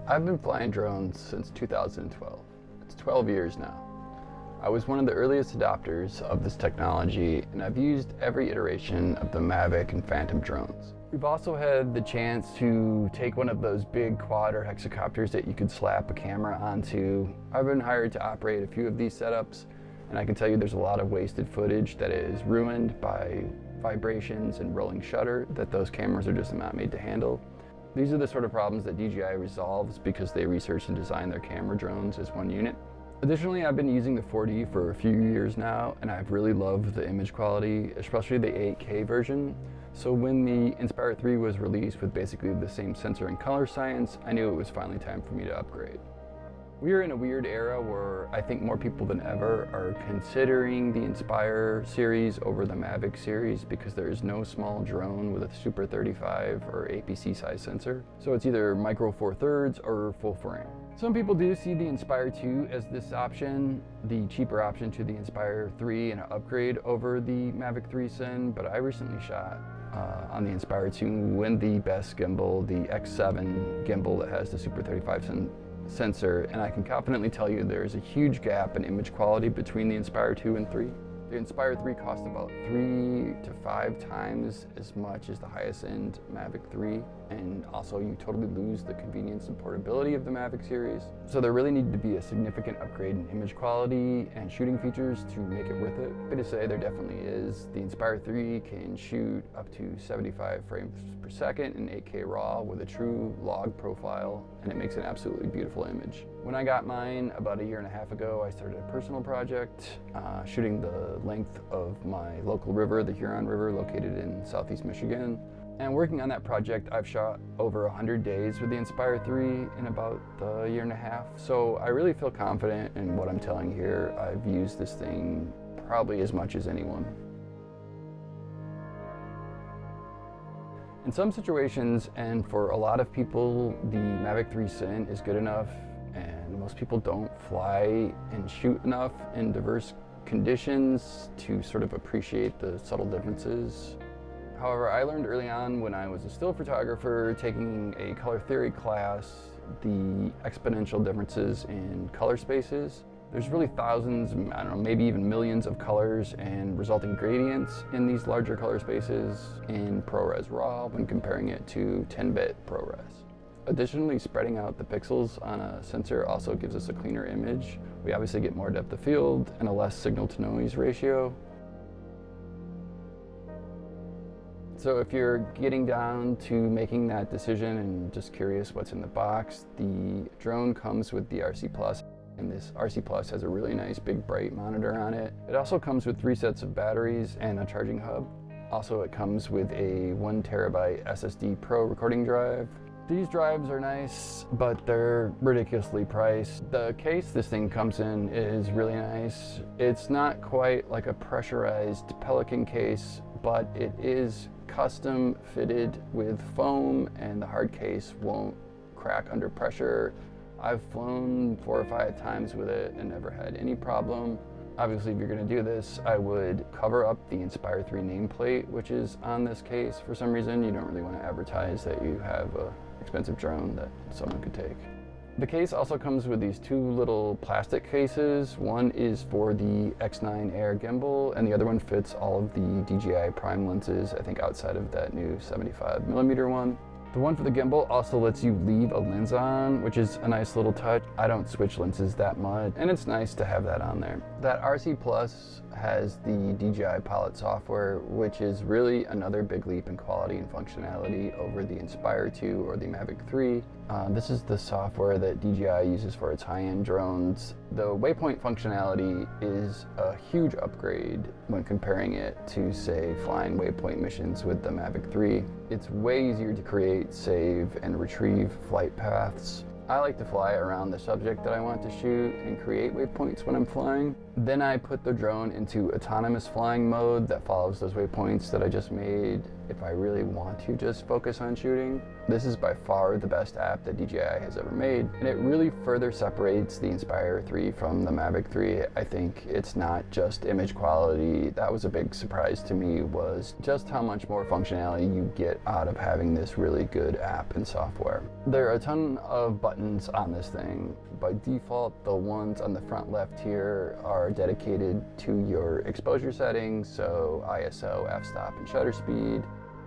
I've been flying drones since 2012. It's 12 years now. I was one of the earliest adopters of this technology, and I've used every iteration of the Mavic and Phantom drones. We've also had the chance to take one of those big quad or hexacopters that you could slap a camera onto. I've been hired to operate a few of these setups, and I can tell you there's a lot of wasted footage that is ruined by vibrations and rolling shutter that those cameras are just not made to handle. These are the sort of problems that DJI resolves because they research and design their camera drones as one unit. Additionally, I've been using the 4D for a few years now, and I've really loved the image quality, especially the 8K version. So when the Inspire 3 was released with basically the same sensor and color science, I knew it was finally time for me to upgrade. We are in a weird era where I think more people than ever are considering the Inspire series over the Mavic series because there is no small drone with a Super 35 or APC size sensor. So it's either micro 4/3 or full frame. Some people do see the Inspire 2 as this option, the cheaper option to the Inspire 3 and an upgrade over the Mavic 3 Sin, but I recently shot on the Inspire 2 with the best gimbal, the X7 gimbal that has the Super 35 sensor, and I can confidently tell you there's a huge gap in image quality between the Inspire 2 and 3. The Inspire 3 cost about 3 to 5 times as much as the highest end Mavic 3, and also you totally lose the convenience and portability of the Mavic series. So there really needed to be a significant upgrade in image quality and shooting features to make it worth it. Happy to say there definitely is. The Inspire 3 can shoot up to 75 frames per second in 8K RAW with a true log profile, and it makes an absolutely beautiful image. When I got mine about 1.5 years ago, I started a personal project shooting the length of my local river, the Huron River, located in southeast Michigan. And working on that project, I've shot over 100 days with the Inspire 3 in about 1.5 years. So I really feel confident in what I'm telling you here. I've used this thing probably as much as anyone. In some situations, and for a lot of people, the Mavic 3 Sin is good enough, and most people don't fly and shoot enough in diverse conditions to sort of appreciate the subtle differences. However, I learned early on when I was a still photographer taking a color theory class the exponential differences in color spaces. There's really thousands, I don't know, maybe even millions of colors and resulting gradients in these larger color spaces in ProRes RAW when comparing it to 10-bit ProRes. Additionally, spreading out the pixels on a sensor also gives us a cleaner image. We obviously get more depth of field and a less signal to noise ratio. So if you're getting down to making that decision and just curious what's in the box, the drone comes with the RC Plus, and this RC Plus has a really nice big bright monitor on it. It also comes with 3 sets of batteries and a charging hub. Also, it comes with a 1 terabyte SSD Pro recording drive. These drives are nice, but they're ridiculously priced. The case this thing comes in is really nice. It's not quite like a pressurized Pelican case, but it is custom fitted with foam, and the hard case won't crack under pressure. I've flown 4 or 5 times with it and never had any problem. Obviously, if you're going to do this, I would cover up the Inspire 3 nameplate, which is on this case. For some reason, you don't really want to advertise that you have an expensive drone that someone could take. The case also comes with these 2 little plastic cases. One is for the X9 Air gimbal, and the other one fits all of the DJI Prime lenses, I think outside of that new 75mm one. The one for the gimbal also lets you leave a lens on, which is a nice little touch. I don't switch lenses that much, and it's nice to have that on there. That RC Plus has the DJI Pilot software, which is really another big leap in quality and functionality over the Inspire 2 or the Mavic 3. This is the software that DJI uses for its high-end drones. The waypoint functionality is a huge upgrade when comparing it to, say, flying waypoint missions with the Mavic 3. It's way easier to create, save, and retrieve flight paths. I like to fly around the subject that I want to shoot and create waypoints when I'm flying. Then I put the drone into autonomous flying mode that follows those waypoints that I just made, if I really want to just focus on shooting. This is by far the best app that DJI has ever made, and it really further separates the Inspire 3 from the Mavic 3. I think it's not just image quality. That was a big surprise to me, was just how much more functionality you get out of having this really good app and software. There are a ton of buttons on this thing. By default, the ones on the front left here are dedicated to your exposure settings, so ISO, f-stop, and shutter speed.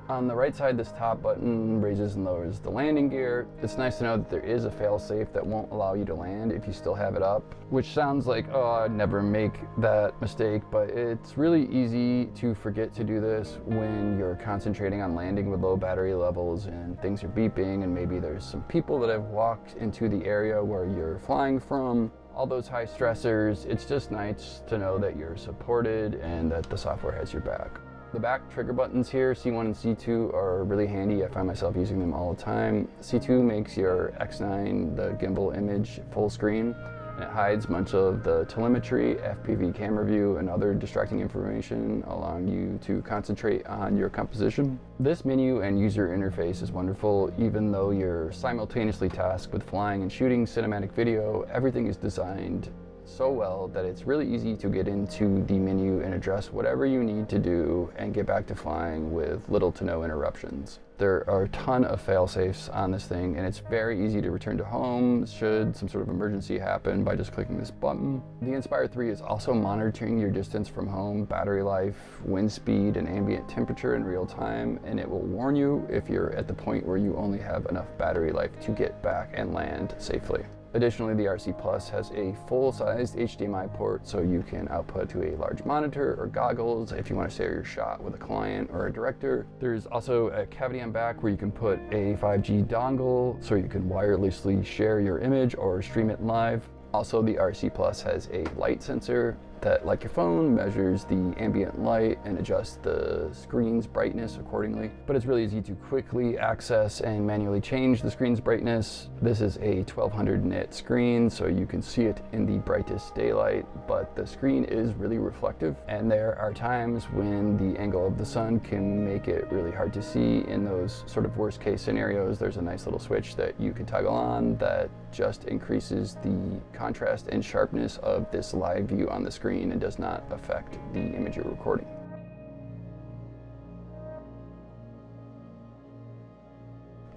On the right side, this top button raises and lowers the landing gear. It's nice to know that there is a fail-safe that won't allow you to land if you still have it up, which sounds like, oh, I'd never make that mistake, but it's really easy to forget to do this when you're concentrating on landing with low battery levels and things are beeping, and maybe there's some people that have walked into the area where you're flying from. All those high stressors, it's just nice to know that you're supported and that the software has your back. The back trigger buttons here, C1 and C2, are really handy. I find myself using them all the time. C2 makes your X9, the gimbal image, full screen, and it hides much of the telemetry, FPV camera view, and other distracting information, allowing you to concentrate on your composition. This menu and user interface is wonderful. Even though you're simultaneously tasked with flying and shooting cinematic video, everything is designed so well that it's really easy to get into the menu and address whatever you need to do and get back to flying with little to no interruptions. There are a ton of fail-safes on this thing, and it's very easy to return to home should some sort of emergency happen by just clicking this button. The Inspire 3 is also monitoring your distance from home, battery life, wind speed, and ambient temperature in real time, and it will warn you if you're at the point where you only have enough battery life to get back and land safely. Additionally, the RC Plus has a full-sized HDMI port, so you can output to a large monitor or goggles if you want to share your shot with a client or a director. There's also a cavity on back where you can put a 5G dongle so you can wirelessly share your image or stream it live. Also, the RC Plus has a light sensor that, like your phone, measures the ambient light and adjusts the screen's brightness accordingly. But it's really easy to quickly access and manually change the screen's brightness. This is a 1200 nit screen, so you can see it in the brightest daylight, but the screen is really reflective, and there are times when the angle of the sun can make it really hard to see. In those sort of worst case scenarios, there's a nice little switch that you can toggle on that just increases the contrast and sharpness of this live view on the screen and does not affect the image you're recording.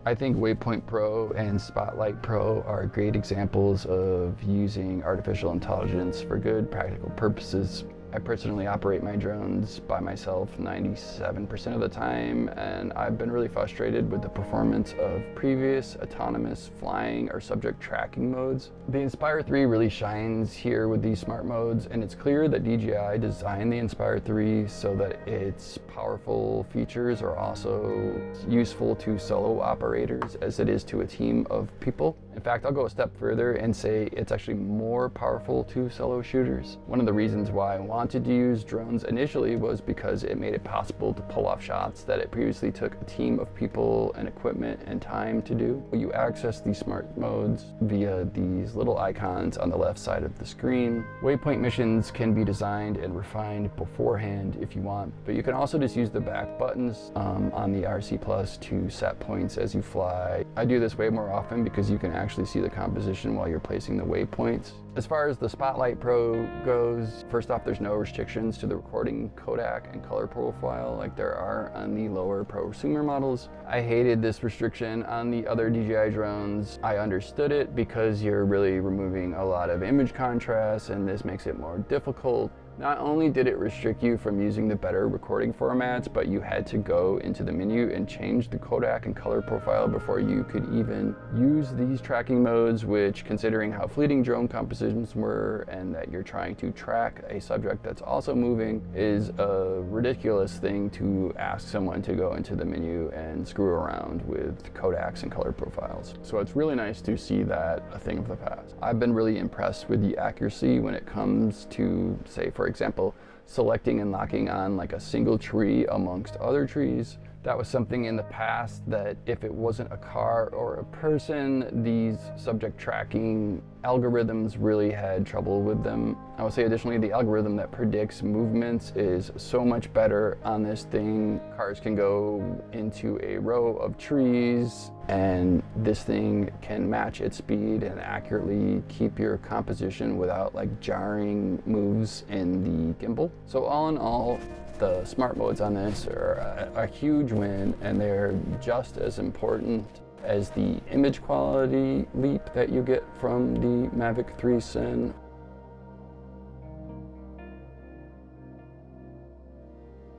I think Waypoint Pro and Spotlight Pro are great examples of using artificial intelligence for good, practical purposes. I personally operate my drones by myself 97% of the time, and I've been really frustrated with the performance of previous autonomous flying or subject tracking modes. The Inspire 3 really shines here with these smart modes, and it's clear that DJI designed the Inspire 3 so that its powerful features are also useful to solo operators as it is to a team of people. In fact, I'll go a step further and say it's actually more powerful to solo shooters. One of the reasons why I wanted to use drones initially was because it made it possible to pull off shots that it previously took a team of people and equipment and time to do. You access these smart modes via these little icons on the left side of the screen. Waypoint missions can be designed and refined beforehand if you want, but you can also just use the back buttons on the RC Plus to set points as you fly. I do this way more often because you can actually see the composition while you're placing the waypoints. As far as the Spotlight Pro goes, first off, there's no restrictions to the recording codec and color profile like there are on the lower prosumer models. I hated this restriction on the other DJI drones. I understood it because you're really removing a lot of image contrast, and this makes it more difficult. Not only did it restrict you from using the better recording formats, but you had to go into the menu and change the codec and color profile before you could even use these tracking modes, which, considering how fleeting drone compositions were and that you're trying to track a subject that's also moving, is a ridiculous thing to ask someone to go into the menu and screw around with codecs and color profiles. So it's really nice to see that a thing of the past. I've been really impressed with the accuracy when it comes to, say, for example, selecting and locking on like a single tree amongst other trees. That was something in the past that if it wasn't a car or a person, these subject tracking algorithms really had trouble with them. I would say additionally, the algorithm that predicts movements is so much better on this thing. Cars can go into a row of trees and this thing can match its speed and accurately keep your composition without like jarring moves in the gimbal. So all in all, the smart modes on this are a huge win, and they're just as important as the image quality leap that you get from the Mavic 3 Syn.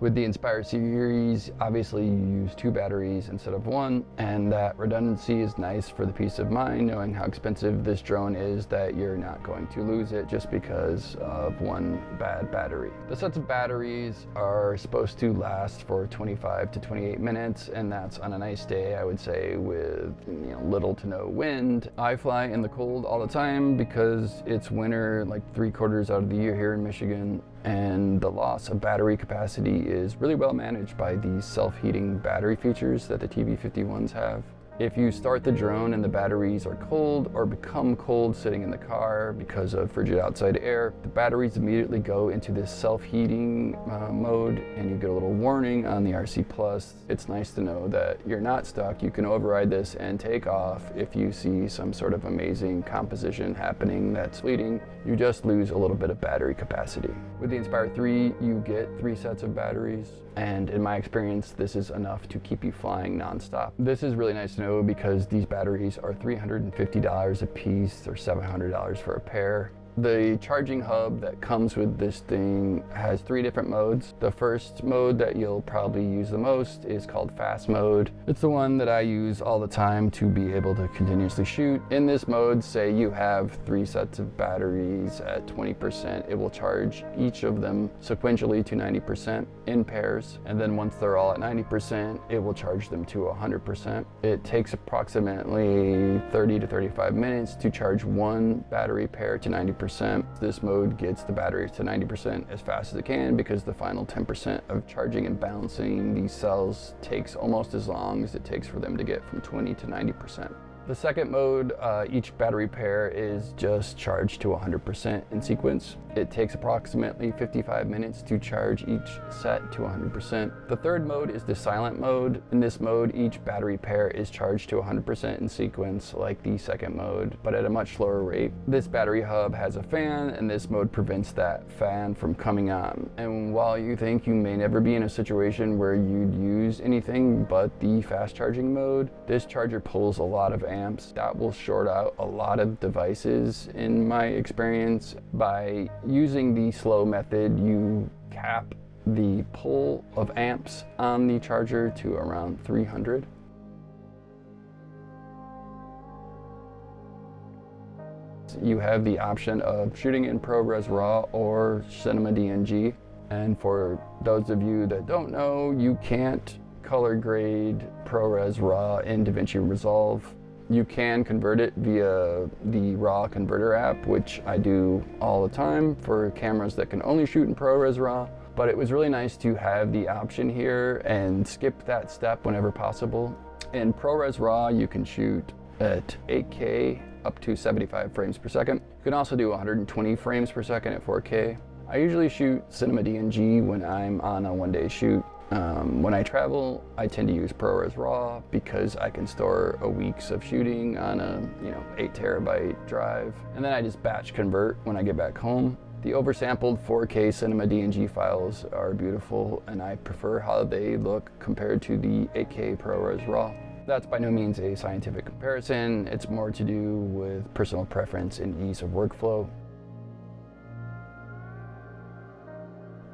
With the Inspire series, obviously you use 2 batteries instead of 1, and that redundancy is nice for the peace of mind, knowing how expensive this drone is, that you're not going to lose it just because of one bad battery. The sets of batteries are supposed to last for 25 to 28 minutes, and that's on a nice day, I would say, with little to no wind. I fly in the cold all the time because it's winter like 3/4 out of the year here in Michigan, and the loss of battery capacity is really well managed by these self-heating battery features that the TB51s have. If you start the drone and the batteries are cold or become cold sitting in the car because of frigid outside air, the batteries immediately go into this self-heating mode, and you get a little warning on the RC Plus. It's nice to know that you're not stuck. You can override this and take off if you see some sort of amazing composition happening that's fleeting. You just lose a little bit of battery capacity. With the Inspire 3, you get 3 sets of batteries, and in my experience, this is enough to keep you flying nonstop. This is really nice to know because these batteries are $350 a piece or $700 for a pair. The charging hub that comes with this thing has 3 different modes. The first mode that you'll probably use the most is called fast mode. It's the one that I use all the time to be able to continuously shoot. In this mode, say you have 3 sets of batteries at 20%, it will charge each of them sequentially to 90% in pairs. And then once they're all at 90%, it will charge them to 100%. It takes approximately 30 to 35 minutes to charge one battery pair to 90%. This mode gets the batteries to 90% as fast as it can because the final 10% of charging and balancing these cells takes almost as long as it takes for them to get from 20 to 90%. The second mode, each battery pair is just charged to 100% in sequence. It takes approximately 55 minutes to charge each set to 100%. The third mode is the silent mode. In this mode, each battery pair is charged to 100% in sequence like the second mode, but at a much slower rate. This battery hub has a fan, and this mode prevents that fan from coming on. And while you think you may never be in a situation where you'd use anything but the fast charging mode, this charger pulls a lot of amps. That will short out a lot of devices in my experience. By using the slow method, you cap the pull of amps on the charger to around 300. You have the option of shooting in ProRes RAW or Cinema DNG. And for those of you that don't know, you can't color grade ProRes RAW in DaVinci Resolve. You can convert it via the RAW converter app, which I do all the time for cameras that can only shoot in ProRes RAW. But it was really nice to have the option here and skip that step whenever possible. In ProRes RAW, you can shoot at 8K up to 75 frames per second. You can also do 120 frames per second at 4K. I usually shoot Cinema DNG when I'm on a one-day shoot. When I travel, I tend to use ProRes RAW because I can store a week's of shooting on a 8 terabyte drive, and then I just batch convert when I get back home. The oversampled 4K Cinema DNG files are beautiful, and I prefer how they look compared to the 8K ProRes RAW. That's by no means a scientific comparison. It's more to do with personal preference and ease of workflow.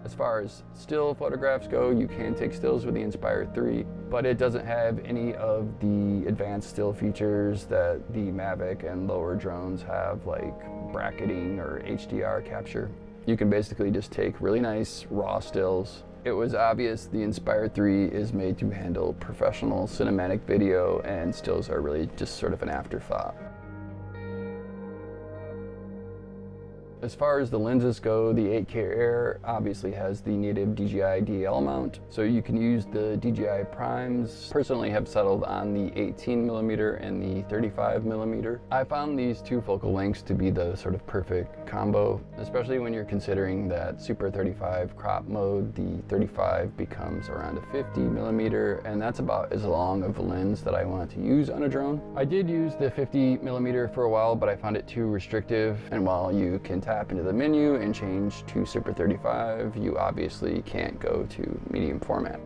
As far as still photographs go, you can take stills with the Inspire 3, but it doesn't have any of the advanced still features that the Mavic and lower drones have, like bracketing or HDR capture. You can basically just take really nice raw stills. It was obvious the Inspire 3 is made to handle professional cinematic video, and stills are really just sort of an afterthought. As far as the lenses go, the 8K Air obviously has the native DJI DL mount, so you can use the DJI Primes. Personally have settled on the 18mm and the 35mm. I found these two focal lengths to be the sort of perfect combo, especially when you're considering that Super 35 crop mode, the 35 becomes around a 50mm, and that's about as long of a lens that I want to use on a drone. I did use the 50mm for a while, but I found it too restrictive, and while you can tap into the menu and change to Super 35, you obviously can't go to medium format.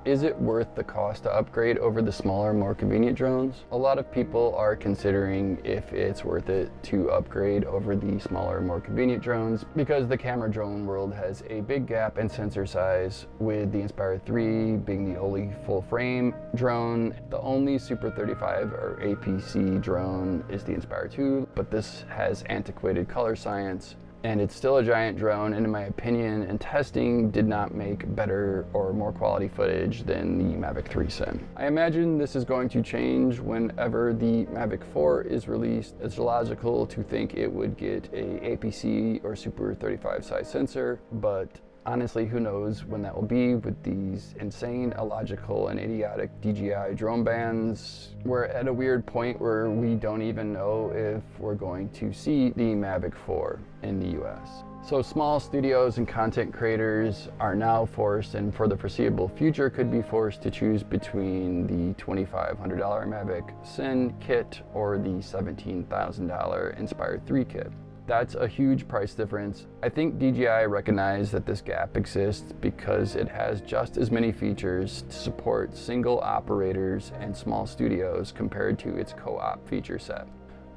Is it worth the cost to upgrade over the smaller, more convenient drones? A lot of people are considering if it's worth it to upgrade over the smaller, more convenient drones because the camera drone world has a big gap in sensor size, with the Inspire 3 being the only full-frame drone. The only Super 35 or APC drone is the Inspire 2, but this has antiquated color science, and it's still a giant drone, and in my opinion and testing did not make better or more quality footage than the Mavic 3 Sim. I imagine this is going to change whenever the Mavic 4 is released. It's logical to think it would get a APC or Super 35 size sensor, but honestly, who knows when that will be with these insane, illogical, and idiotic DJI drone bans. We're at a weird point where we don't even know if we're going to see the Mavic 4 in the US. So small studios and content creators are now forced, and for the foreseeable future could be forced, to choose between the $2,500 Mavic Sin kit or the $17,000 Inspire 3 kit. That's a huge price difference. I think DJI recognized that this gap exists because it has just as many features to support single operators and small studios compared to its co-op feature set.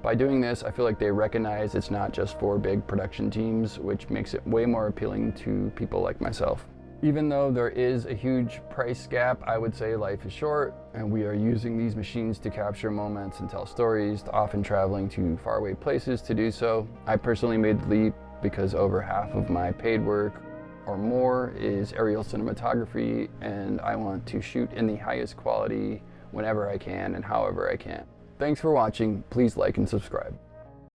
By doing this, I feel like they recognize it's not just for big production teams, which makes it way more appealing to people like myself. Even though there is a huge price gap, I would say life is short, and we are using these machines to capture moments and tell stories, often traveling to faraway places to do so. I personally made the leap because over half of my paid work or more is aerial cinematography, and I want to shoot in the highest quality whenever I can and however I can. Thanks for watching. Please like and subscribe.